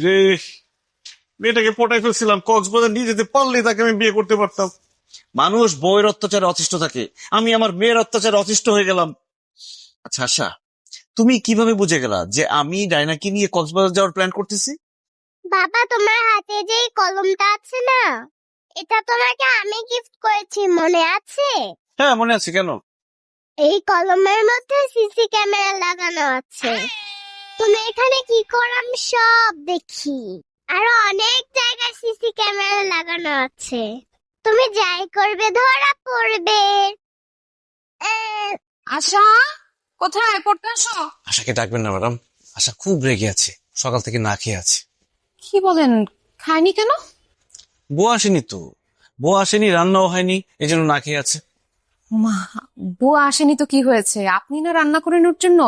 রে, মেয়েটাকে পটাই ফেলছিলাম, কক্সবাজার নিয়ে যেতে পারলে তাকে আমি বিয়ে করতে পারতাম। মানুষ বউয়ের অত্যাচারে অতিষ্ঠ থাকে, আমি আমার মেয়ের অত্যাচারে অতিষ্ঠ হয়ে গেলাম। আচ্ছা আশা, তুমি কিভাবে বুঝে গেলা যে আমি ডায়নাকে নিয়ে কক্সবাজার যাওয়ার প্ল্যান করতেছি? বাবা, তোমার হাতে যে এই কলমটা আছে না, এটা তোমাকে আমি গিফট করেছি, মনে আছে? হ্যাঁ মনে আছে, কেন? এই কলমের মধ্যে সিসি ক্যামেরা লাগানো আছে। তুমি এখানে কি করো আমি সব দেখি। আরো অনেক জায়গায় সিসি ক্যামেরা লাগানো আছে। তুমি যাই করবে ধরা পড়বে। আশা, কোথায়? পড়তে আসো। আশাকে ডাকবেন না ম্যাডাম, আশা খুব রেগে আছে, সকাল থেকে না খেয়ে আছে। কি বলেন, খায়নি কেন? বউ আসেনি তো, বউ আসেনি, রান্নাও হয়নি, এই জন্য না খেয়ে আছে। মা, বুয়া আসেনি তো কি হয়েছে? আপনি না রান্না করে নেওয়ার জন্য?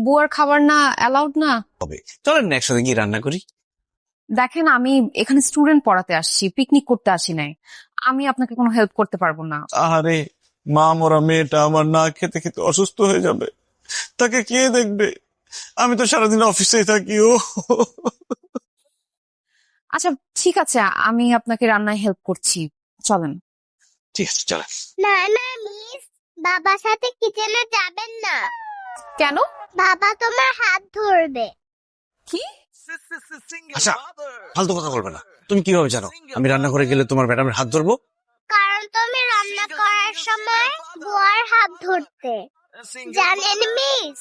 বুয়ার খাবার না অ্যালাউড না? হবে, চলেন না একসাথে গিয়ে রান্না করি। দেখেন, আমি এখানে স্টুডেন্ট পড়াতে আসছি, পিকনিক করতে আসি নাই। আমি আপনাকে কোনো হেল্প করতে পারবো না। আহারে, মা মরা মেয়েটা আমার না খেতে খেতে অসুস্থ হয়ে যাবে, তাকে কে দেখবে? আমি তো সারাদিন অফিসেই থাকি। ও আচ্ছা ঠিক আছে, আমি আপনাকে রান্নায় হেল্প করছি, চলেন। ঠিক আছে, চলেন। না না মিস, বাবার সাথে কিচেনে যাবেন না। কেন? বাবা তোমার হাত ধরবে। কি? আচ্ছা, ফালতু কথা বলবে না। তুমি কিভাবে জানো আমি রান্না করে গেলে তোমার ম্যাডামের হাত ধরবো? কারণ তুমি রান্না করার সময় বুয়ার হাত ধরতে। জানেন মিস,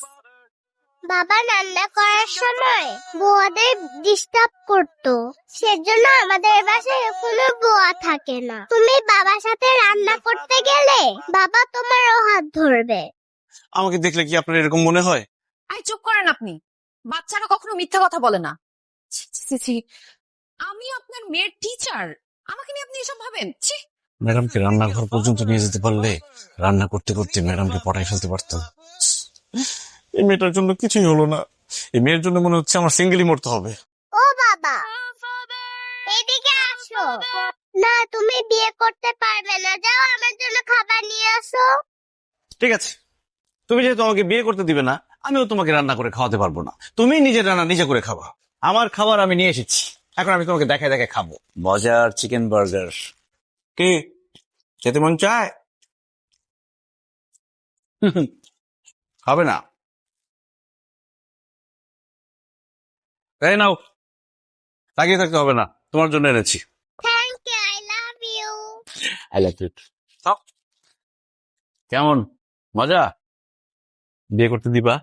বাবা রান্না করার সময় বুয়াদের ডিস্টার্ব করতো, সেজন্য আমাদের বাসায় কোনো বুয়া থাকে না। তুমি বাবার সাথে রান্না করতে গেলে বাবা তোমারও হাত ধরবে। আমাকে দেখলে কি আপনার এরকম মনে হয়? আই চুপ করেন আপনি। বাচ্চারা কখনো মিথ্যা কথা বলে না। ছি, ছি, ছি, ছি। আমি আপনার মেয়ের টিচার, আমাকে নিয়ে আপনি এসব ভাবেন? ছি। ম্যাডামকে রান্নাঘর পর্যন্ত নিয়ে যেতে পারলে রান্না করতে করতে ম্যাডামকে পড়াই ফেলতে পারতাম। এই মেয়েটার জন্য কিছুই হলো না, এই মেয়ের জন্য মনে হচ্ছে আমার সিঙ্গেলই মরতে হবে। ও বাবা, এদিকে আসো। না, তুমি বিয়ে করতে পারবে না, যাও আমার জন্য খাবার নিয়ে আসো। ঠিক আছে, তুমি যেহেতু আমাকে বিয়ে করতে দিবে না, আমিও তোমাকে রান্না করে খাওয়াতে পারবো না। তুমি নিজের রান্না নিজে করে খাবা। আমার খাবার আমি নিয়ে এসেছি, এখন আমি তোমাকে দেখায় দেখায় খাবো। মজার চিকেন বার্গার। কি খেতে মন চায়? হবে না? তাই নাও, তাকিয়ে থাকতে হবে না, তোমার জন্য এনেছি। Thank you, I love you. I love it. কেমন মজা? বিয়ে করতে দিবা?